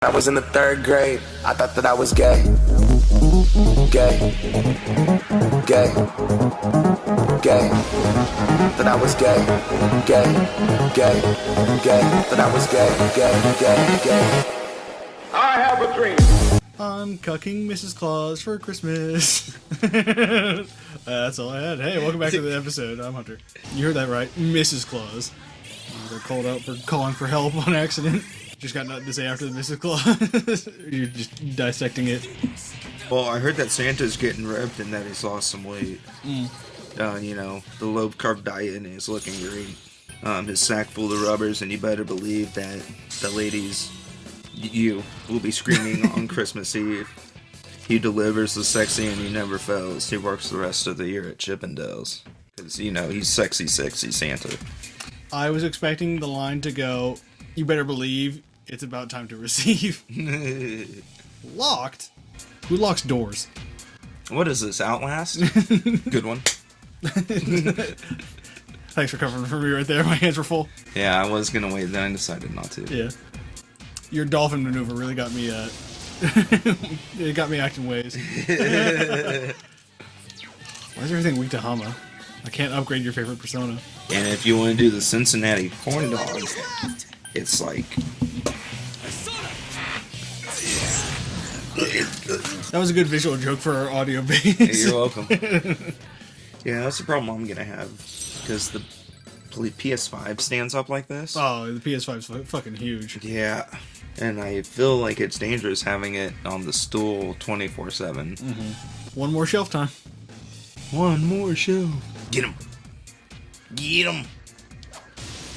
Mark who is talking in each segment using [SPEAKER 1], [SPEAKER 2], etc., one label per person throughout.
[SPEAKER 1] I was in the 3rd grade, I thought that I was gay. Gay. Gay. Gay. That I was gay. Gay. Gay. Gay. That I was gay. Gay. Gay. Gay.
[SPEAKER 2] I have a dream.
[SPEAKER 3] I'm cucking Mrs. Claus for Christmas. That's all I had. Hey, welcome back to the episode. I'm Hunter. You heard that right. Mrs. Claus. They're called out for calling for help on accident. Just got nothing to say after the Mrs. Claus. You're just dissecting it.
[SPEAKER 4] Well, I heard that Santa's getting ripped and that he's lost some weight. You know, the low-carb diet and he's looking great. His sack full of rubbers, and you better believe that the ladies, you, will be screaming on Christmas Eve. He delivers the sexy and he never fails. He works the rest of the year at Chippendales. Because, you know, he's sexy, sexy Santa.
[SPEAKER 3] I was expecting the line to go, "You better believe it's about time to receive." Locked? Who locks doors?
[SPEAKER 4] What is this, Outlast? Good one.
[SPEAKER 3] Thanks for covering for me right there. My hands were full.
[SPEAKER 4] Yeah, I was gonna wait, then I decided not to.
[SPEAKER 3] Yeah. Your dolphin maneuver really got me, it got me acting ways. Why is everything weak to Hama? I can't upgrade your favorite persona.
[SPEAKER 4] And if you want to do the Cincinnati corn dog, it's like...
[SPEAKER 3] That was a good visual joke for our audio base.
[SPEAKER 4] You're welcome. Yeah, that's the problem I'm gonna have, because the PS5 stands up like this.
[SPEAKER 3] Oh, the PS5's fucking huge.
[SPEAKER 4] Yeah, and I feel like it's dangerous having it on the stool 24/7.
[SPEAKER 3] One more shelf time.
[SPEAKER 4] One more shelf. Get him. Get him.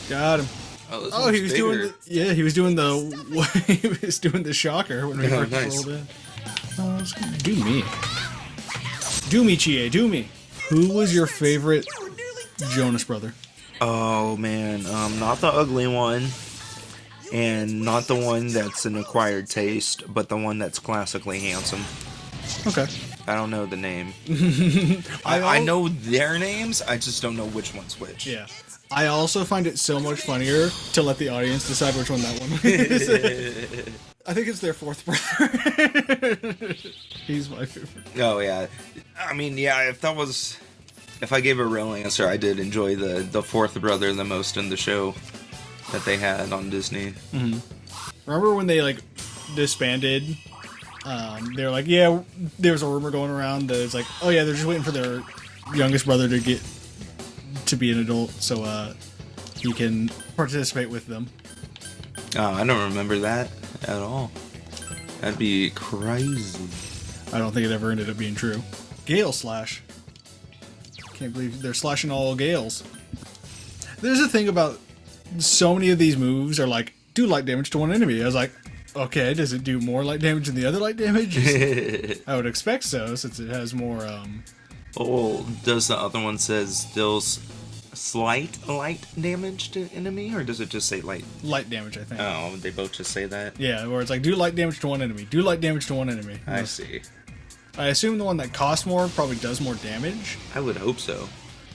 [SPEAKER 3] Got him.
[SPEAKER 4] Oh,
[SPEAKER 3] he was doing the, yeah, he was doing the shocker when we first
[SPEAKER 4] nice.
[SPEAKER 3] rolled in. Do me. Do me, Chie, do me. Who was your favorite Jonas brother?
[SPEAKER 4] Oh man, not the ugly one, and not the one that's an acquired taste, but the one that's classically handsome.
[SPEAKER 3] Okay.
[SPEAKER 4] I don't know the name. I know their names, I just don't know which one's which.
[SPEAKER 3] Yeah. I also find it so much funnier to let the audience decide which one that one is. I think it's their fourth brother. He's my favorite.
[SPEAKER 4] Oh yeah. I mean, yeah, if I gave a real answer, I did enjoy the fourth brother the most in the show that they had on Disney.
[SPEAKER 3] Remember when they, like, disbanded? They were like, yeah, there was a rumor going around that it's like, oh yeah, they're just waiting for their youngest brother to get to be an adult so he can participate with them.
[SPEAKER 4] Oh, I don't remember that at all. That'd be crazy.
[SPEAKER 3] I don't think it ever ended up being true. Gale slash. Can't believe they're slashing all Gales. There's a thing about so many of these moves are like, do light damage to one enemy. I was like, okay, does it do more light damage than the other light damage? I would expect so, since it has more,
[SPEAKER 4] Oh, does the other one says deals slight light damage to enemy, or does it just say light?
[SPEAKER 3] light damage, I think.
[SPEAKER 4] Oh, they both just say that?
[SPEAKER 3] Yeah, where it's like, do light damage to one enemy. Do light damage to one enemy.
[SPEAKER 4] I see.
[SPEAKER 3] I assume the one that costs more probably does more damage,
[SPEAKER 4] I would hope so.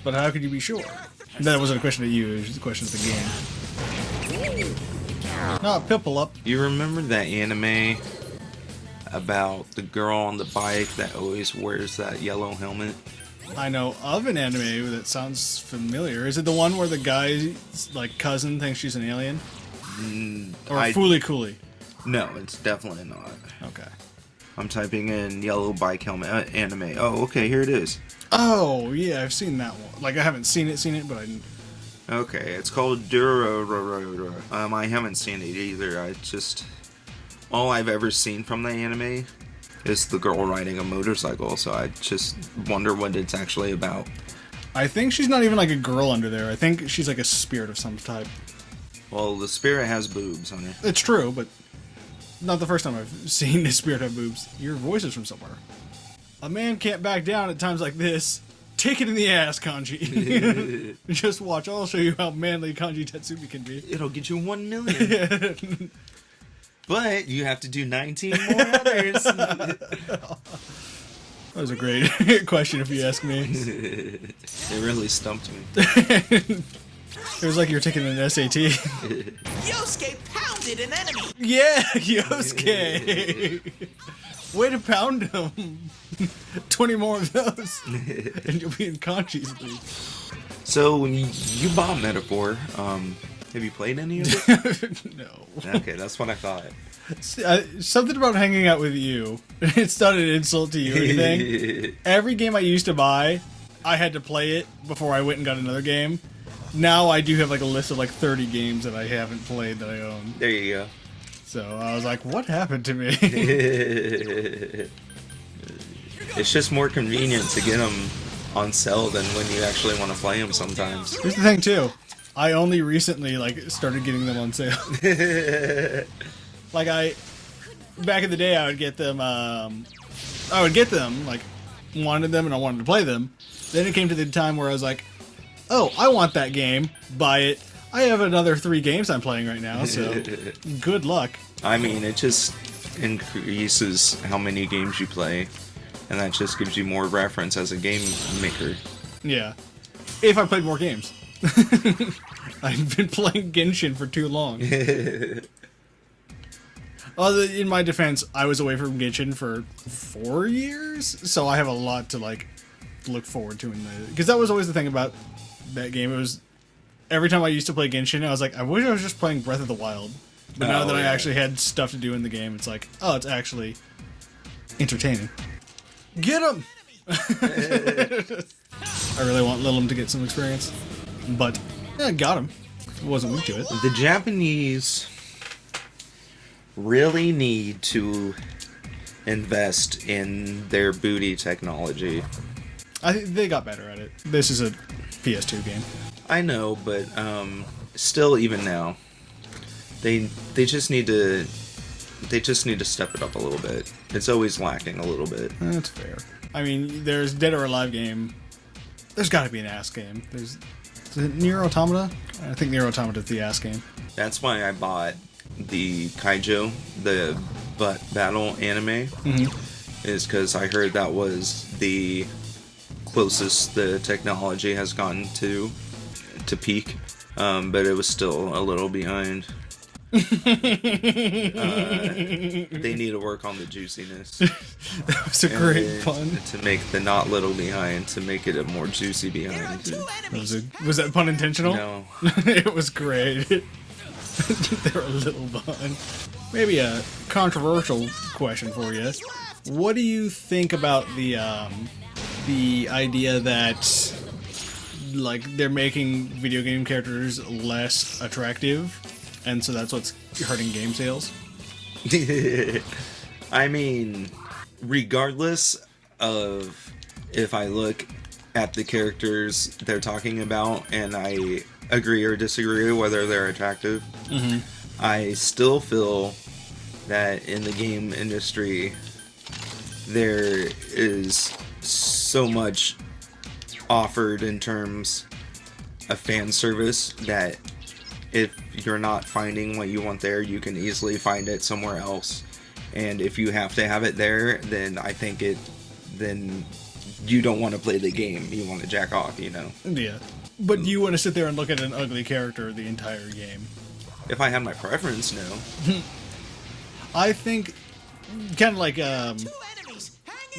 [SPEAKER 3] but how could you be sure? That wasn't a question to you, it was just a question of the game. No, Pipple up.
[SPEAKER 4] You remember that anime about the girl on the bike that always wears that yellow helmet?
[SPEAKER 3] I know of an anime that sounds familiar. Is it the one where the guy's, like, cousin thinks she's an alien? Or Fooly Cooly?
[SPEAKER 4] No, it's definitely not.
[SPEAKER 3] Okay.
[SPEAKER 4] I'm typing in yellow bike helmet anime. Oh, okay, here it is.
[SPEAKER 3] Oh, yeah, I've seen that one. Like, I haven't seen it, but I...
[SPEAKER 4] Okay, it's called Duro. I haven't seen it either. All I've ever seen from the anime is the girl riding a motorcycle, so I just wonder what it's actually about.
[SPEAKER 3] I think she's not even like a girl under there. I think she's like a spirit of some type.
[SPEAKER 4] Well, the spirit has boobs on it.
[SPEAKER 3] It's true, but not the first time I've seen the spirit have boobs. Your voice is from somewhere. A man can't back down at times like this. Take it in the ass, Kanji. Just watch. I'll show you how manly Kanji Tetsubi can be.
[SPEAKER 4] It'll get you 1 million. But you have to do 19 more others.
[SPEAKER 3] That was a great question, if you ask me.
[SPEAKER 4] It really stumped me.
[SPEAKER 3] It was like you were taking an SAT.
[SPEAKER 5] Yosuke pounded an enemy.
[SPEAKER 3] Yeah, Yosuke. Way to pound him. 20 more of those, and you'll be in Kanji's league.
[SPEAKER 4] So you bought Metaphor. Have you played any of it?
[SPEAKER 3] No.
[SPEAKER 4] Okay, that's what I thought.
[SPEAKER 3] Something about hanging out with you. It's not an insult to you or anything. Every game I used to buy, I had to play it before I went and got another game. Now I do have like a list of like 30 games that I haven't played that I own.
[SPEAKER 4] There you go.
[SPEAKER 3] So I was like, what happened to me?
[SPEAKER 4] It's just more convenient to get them on sale than when you actually want to play them sometimes.
[SPEAKER 3] Here's the thing too. I only recently like started getting them on sale. Like back in the day, I would get them, like, wanted them and I wanted to play them. Then it came to the time where I was like, oh, I want that game, buy it. I have another 3 games I'm playing right now, so good luck.
[SPEAKER 4] I mean, it just increases how many games you play, and that just gives you more reference as a game maker.
[SPEAKER 3] Yeah. If I played more games. I've been playing Genshin for too long. In my defense, I was away from Genshin for 4 years, so I have a lot to like look forward to because that was always the thing about that game. It was every time I used to play Genshin, I was like, I wish I was just playing Breath of the Wild. But now that I actually had stuff to do in the game, it's like, oh, it's actually entertaining. Get him! I really want Lilim to get some experience, but yeah, got him. Wasn't weak to it.
[SPEAKER 4] The Japanese really need to invest in their booty technology.
[SPEAKER 3] I think they got better at it. This is a PS2 game.
[SPEAKER 4] I know, but still, even now, they just need to step it up a little bit. It's always lacking a little bit.
[SPEAKER 3] That's fair. I mean, there's Dead or Alive game. There's got to be an ass game. Is it Nier Automata? I think Nier Automata is the ass game.
[SPEAKER 4] That's why I bought the Kaijo, the butt battle anime, is because I heard that was the closest the technology has gotten to peak, but it was still a little behind. They need to work on the juiciness.
[SPEAKER 3] That was a great pun.
[SPEAKER 4] To make the not little behind, to make it a more juicy behind.
[SPEAKER 3] Was that pun intentional?
[SPEAKER 4] No.
[SPEAKER 3] It was great. They were a little behind. Maybe a controversial question for you. What do you think about the idea that like they're making video game characters less attractive, and so that's what's hurting game sales?
[SPEAKER 4] I mean, regardless of if I look at the characters they're talking about and I agree or disagree whether they're attractive, I still feel that in the game industry there is so much offered in terms of fan service that if you're not finding what you want there, you can easily find it somewhere else. And if you have to have it there, then I think then you don't want to play the game. You want to jack off, you know?
[SPEAKER 3] Yeah. But do you want to sit there and look at an ugly character the entire game?
[SPEAKER 4] If I had my preference, no.
[SPEAKER 3] I think, kind of like,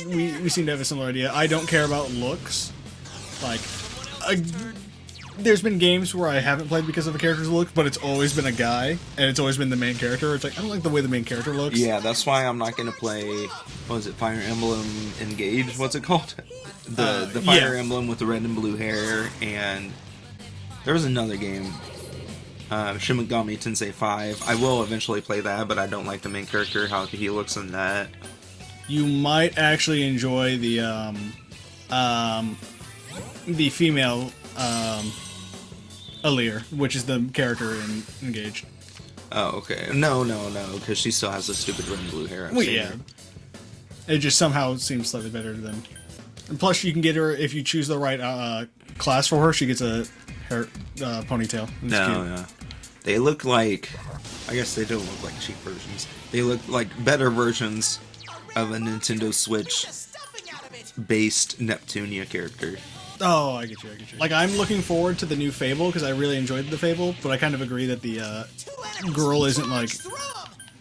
[SPEAKER 3] we seem to have a similar idea. I don't care about looks. Like, there's been games where I haven't played because of a character's look, but it's always been a guy, and it's always been the main character. It's like, I don't like the way the main character looks.
[SPEAKER 4] Yeah, that's why I'm not going to play, what is it, Fire Emblem Engage? What's it called? The Fire Emblem with the red and blue hair, and there was another game, Shin Megami Tensei 5. I will eventually play that, but I don't like the main character, how he looks in that.
[SPEAKER 3] You might actually enjoy the female Alir, which is the character in Engaged.
[SPEAKER 4] Oh, okay. No, because she still has the stupid red and blue hair.
[SPEAKER 3] Well, yeah. It just somehow seems slightly better to them. And plus, you can get her, if you choose the right class for her, she gets a hair ponytail.
[SPEAKER 4] No. They look like, I guess they don't look like cheap versions. They look like better versions of a Nintendo Switch based Neptunia character.
[SPEAKER 3] Oh, I get you. Like, I'm looking forward to the new Fable because I really enjoyed the Fable, but I kind of agree that the girl isn't like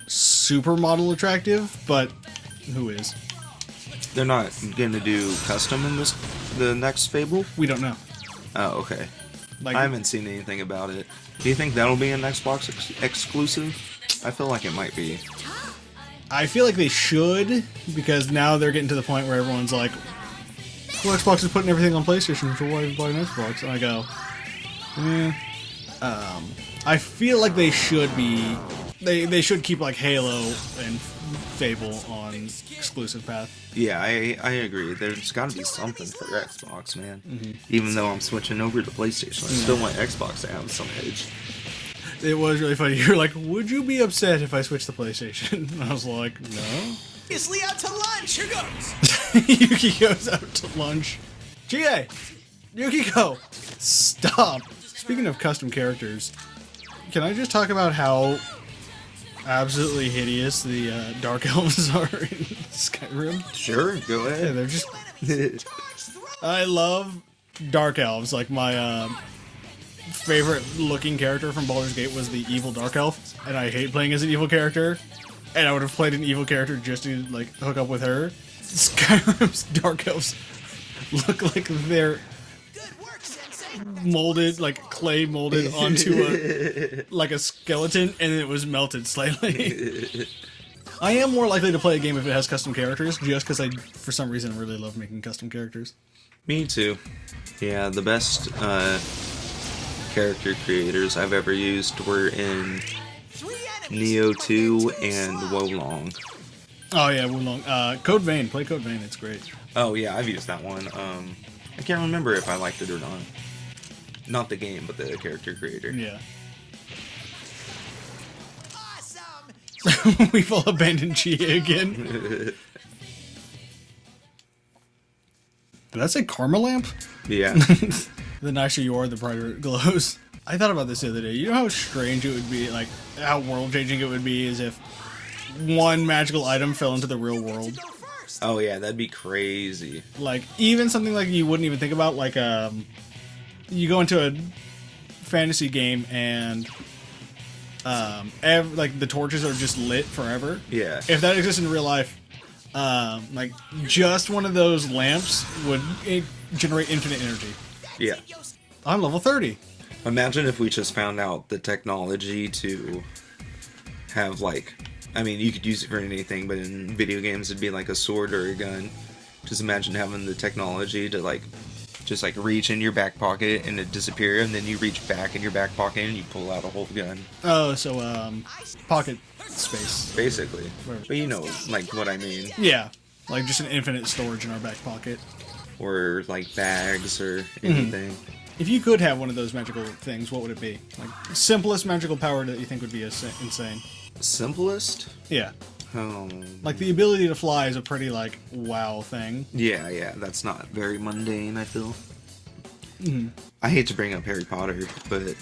[SPEAKER 3] supermodel attractive, but who is?
[SPEAKER 4] They're not gonna do custom in the next Fable?
[SPEAKER 3] We don't know.
[SPEAKER 4] Oh, okay.
[SPEAKER 3] Like,
[SPEAKER 4] I haven't seen anything about it. Do you think that'll be an Xbox exclusive? I feel like it might be.
[SPEAKER 3] I feel like they should, because now they're getting to the point where everyone's like, well, Xbox is putting everything on PlayStation, so why buy an Xbox? And I go, I feel like they should be, they should keep like Halo and Fable on exclusive path.
[SPEAKER 4] Yeah, I agree. There's got to be something for Xbox, man. Even though I'm switching over to PlayStation, I still want Xbox to have some edge.
[SPEAKER 3] It was really funny. You're like, would you be upset if I switched to PlayStation? And I was like, no.
[SPEAKER 5] Obviously out to lunch. Here goes.
[SPEAKER 3] Yuki goes out to lunch. GA! Yukiko! Stop! Speaking of custom characters, can I just talk about how absolutely hideous the Dark Elves are in Skyrim?
[SPEAKER 4] Sure, go
[SPEAKER 3] Yeah,
[SPEAKER 4] ahead.
[SPEAKER 3] they're just... I love Dark Elves. Like, my favorite looking character from Baldur's Gate was the evil Dark Elf, and I hate playing as an evil character, and I would have played an evil character just to, like, hook up with her. Skyrim's Dark Elves look like they're
[SPEAKER 5] Good work, Sensei.
[SPEAKER 3] molded, like clay molded onto a skeleton, and it was melted slightly. I am more likely to play a game if it has custom characters, just because I, for some reason, really love making custom characters.
[SPEAKER 4] Me too. Yeah, the best character creators I've ever used were in Neo 2 and Wolong.
[SPEAKER 3] Oh yeah, Wulong. Code Vein, play Code Vein, it's great.
[SPEAKER 4] Oh yeah, I've used that one. I can't remember if I liked it or not. Not the game, but the character creator.
[SPEAKER 3] Yeah.
[SPEAKER 5] Awesome.
[SPEAKER 3] We've all abandoned Chia again. Did I say Karma Lamp?
[SPEAKER 4] Yeah.
[SPEAKER 3] The nicer you are, the brighter it glows. I thought about this the other day. You know how strange it would be, like, how world-changing it would be is if one magical item fell into the real world.
[SPEAKER 5] Go first.
[SPEAKER 4] Oh yeah, that'd be crazy.
[SPEAKER 3] Like, even something like you wouldn't even think about, like, you go into a fantasy game and, like, the torches are just lit forever.
[SPEAKER 4] Yeah.
[SPEAKER 3] If that exists in real life, like, just one of those lamps would generate infinite energy.
[SPEAKER 4] Yeah.
[SPEAKER 3] I'm level 30.
[SPEAKER 4] Imagine if we just found out the technology to have, like, I mean, you could use it for anything, but in video games it'd be like a sword or a gun. Just imagine having the technology to, like, just, like, reach in your back pocket and it disappear, and then you reach back in your back pocket and you pull out a whole gun.
[SPEAKER 3] Oh, so, pocket space.
[SPEAKER 4] Basically. But you know, like, what I mean.
[SPEAKER 3] Yeah. Like, just an infinite storage in our back pocket.
[SPEAKER 4] Or, like, bags or anything.
[SPEAKER 3] If you could have one of those magical things, what would it be? Like, simplest magical power that you think would be insane.
[SPEAKER 4] Simplest?
[SPEAKER 3] Yeah.
[SPEAKER 4] Oh.
[SPEAKER 3] Like, the ability to fly is a pretty, like, wow thing.
[SPEAKER 4] Yeah, that's not very mundane, I feel. I hate to bring up Harry Potter, but,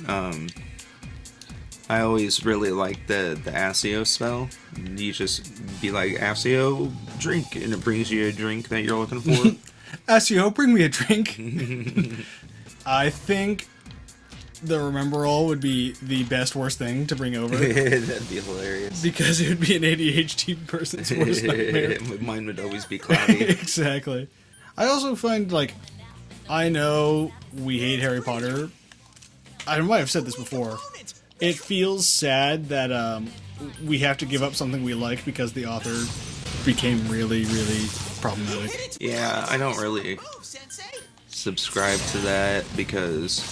[SPEAKER 4] I always really like the Accio spell. You just be like, Accio, drink, and it brings you a drink that you're looking for.
[SPEAKER 3] Accio, bring me a drink. I think the Remember All would be the best worst thing to bring over.
[SPEAKER 4] That'd be hilarious.
[SPEAKER 3] Because it would be an ADHD person's worst nightmare.
[SPEAKER 4] Mine would always be cloudy.
[SPEAKER 3] Exactly. I also find, like, I know we hate Harry Potter. I might have said this before. It feels sad that we have to give up something we like because the author became really, really problematic.
[SPEAKER 4] Yeah, I don't really
[SPEAKER 5] Oh, Sensei.
[SPEAKER 4] subscribe to that because,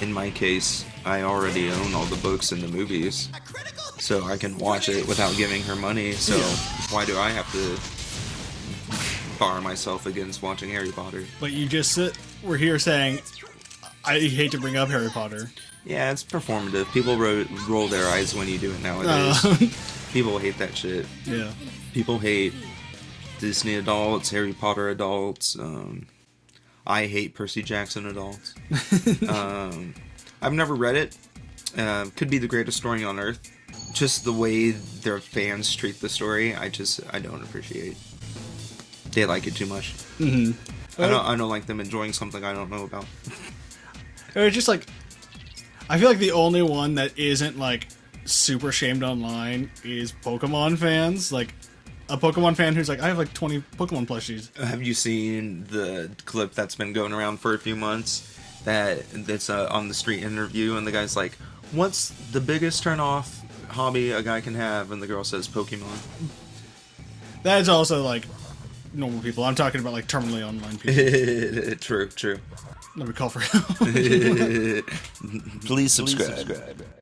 [SPEAKER 4] in my case, I already own all the books and the movies.
[SPEAKER 5] A critical.
[SPEAKER 4] So I can watch it without giving her money, so why do I have to bar myself against watching Harry Potter?
[SPEAKER 3] But you just we're here saying, I hate to bring up Harry Potter.
[SPEAKER 4] Yeah, it's performative. People roll their eyes when you do it nowadays. People hate that shit.
[SPEAKER 3] Yeah.
[SPEAKER 4] People hate Disney adults, Harry Potter adults. I hate Percy Jackson adults. I've never read it. Could be the greatest story on earth. Just the way their fans treat the story, I don't appreciate. They like it too much. I don't like them enjoying something I don't know about.
[SPEAKER 3] It's just like, I feel like the only one that isn't like super shamed online is Pokemon fans. Like a Pokemon fan who's like, I have like 20 Pokemon plushies.
[SPEAKER 4] Have you seen the clip that's been going around for a few months? That's on the street interview, and the guy's like, "What's the biggest turn-off hobby a guy can have?" And the girl says, "Pokemon."
[SPEAKER 3] That's also like normal people. I'm talking about like terminally online people.
[SPEAKER 4] True.
[SPEAKER 3] Let me call for help.
[SPEAKER 1] Please subscribe.